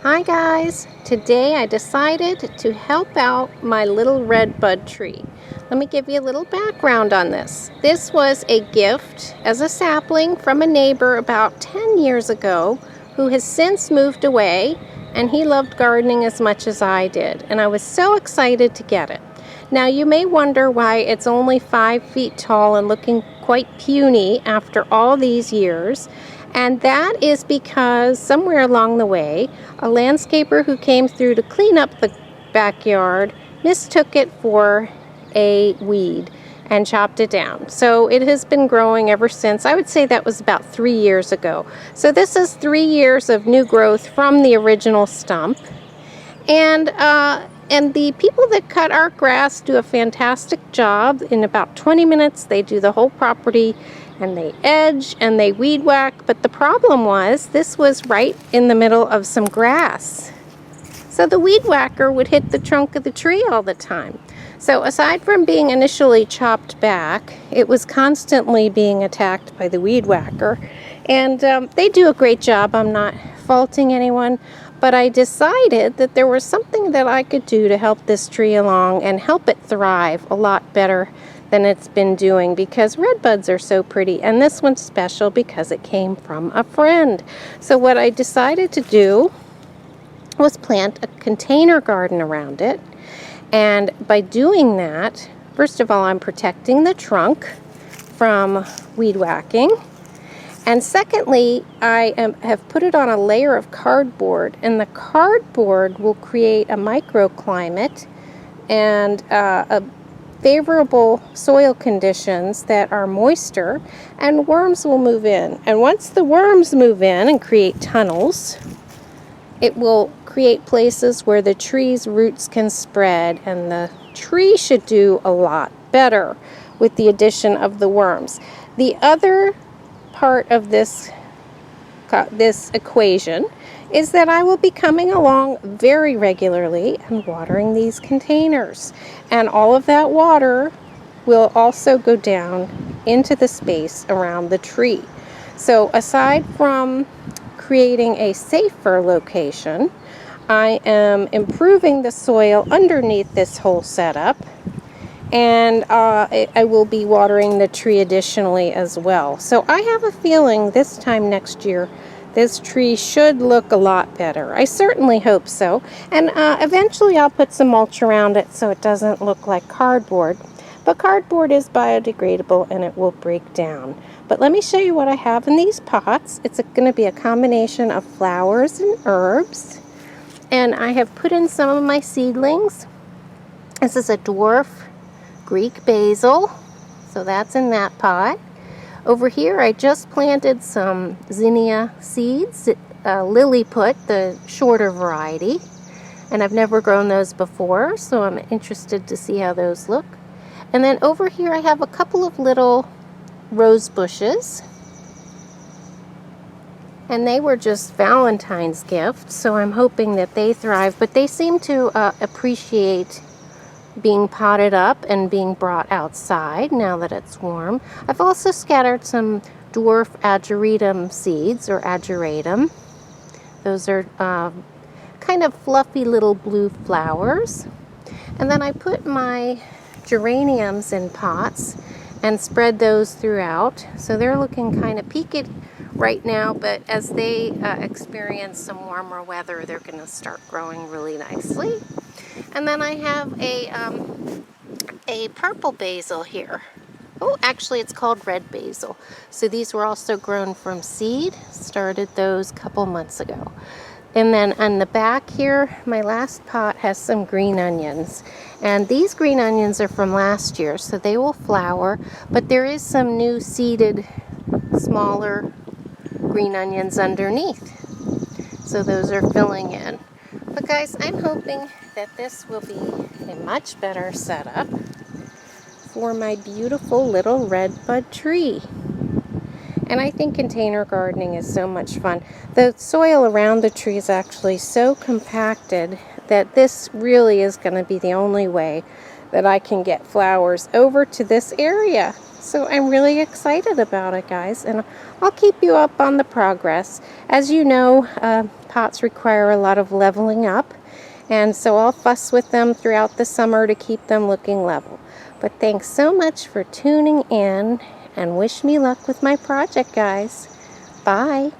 Hi guys! Today I decided to help out my little redbud tree. Let me give you a little background on this. This was a gift as a sapling from a neighbor about 10 years ago who has since moved away, and he loved gardening as much as I did, and I was so excited to get it. Now you may wonder why it's only 5 feet tall and looking quite puny after all these years. And that is because somewhere along the way, a landscaper who came through to clean up the backyard mistook it for a weed and chopped it down. So it has been growing ever since. I would say that was about 3 years ago. So this is 3 years of new growth from the original stump. And the people that cut our grass do a fantastic job. In about 20 minutes, they do the whole property, and they edge and they weed whack. But the problem was, this was right in the middle of some grass. So the weed whacker would hit the trunk of the tree all the time. So aside from being initially chopped back, it was constantly being attacked by the weed whacker. And they do a great job. I'm not faulting anyone. But I decided that there was something that I could do to help this tree along and help it thrive a lot better than it's been doing, because redbuds are so pretty, and this one's special because it came from a friend. So what I decided to do was plant a container garden around it, and by doing that, first of all, I'm protecting the trunk from weed whacking. And secondly, I have put it on a layer of cardboard, and the cardboard will create a microclimate and a favorable soil conditions that are moister, and worms will move in. And once the worms move in and create tunnels, it will create places where the tree's roots can spread, and the tree should do a lot better with the addition of the worms. The other part of this equation is that I will be coming along very regularly and watering these containers, and all of that water will also go down into the space around the tree. So aside from creating a safer location, I am improving the soil underneath this whole setup, and I will be watering the tree additionally as well. So I have a feeling this time next year this tree should look a lot better. I certainly hope so. And eventually I'll put some mulch around it so it doesn't look like cardboard. But cardboard is biodegradable and it will break down. But let me show you what I have in these pots. It's going to be a combination of flowers and herbs. And I have put in some of my seedlings. This is a dwarf Greek basil, so that's in that pot. Over here I just planted some zinnia seeds, Lilliput, the shorter variety, and I've never grown those before, so I'm interested to see how those look. And then over here I have a couple of little rose bushes, and they were just Valentine's gifts, so I'm hoping that they thrive, but they seem to appreciate being potted up and being brought outside now that it's warm. I've also scattered some dwarf ageratum seeds, or ageratum. Those are kind of fluffy little blue flowers. And then I put my geraniums in pots and spread those throughout. So they're looking kind of peaked right now, but as they experience some warmer weather, they're going to start growing really nicely. And then I have a purple basil here. Oh, actually it's called red basil. So these were also grown from seed. Started those a couple months ago. And then on the back here, my last pot has some green onions. And these green onions are from last year, so they will flower. But there is some new seeded, smaller green onions underneath. So those are filling in. But guys, I'm hoping that this will be a much better setup for my beautiful little redbud tree. And I think container gardening is so much fun. The soil around the tree is actually so compacted that this really is going to be the only way that I can get flowers over to this area. So I'm really excited about it, guys, and I'll keep you up on the progress. As you know, pots require a lot of leveling up, and so I'll fuss with them throughout the summer to keep them looking level. But thanks so much for tuning in, and wish me luck with my project, guys. Bye.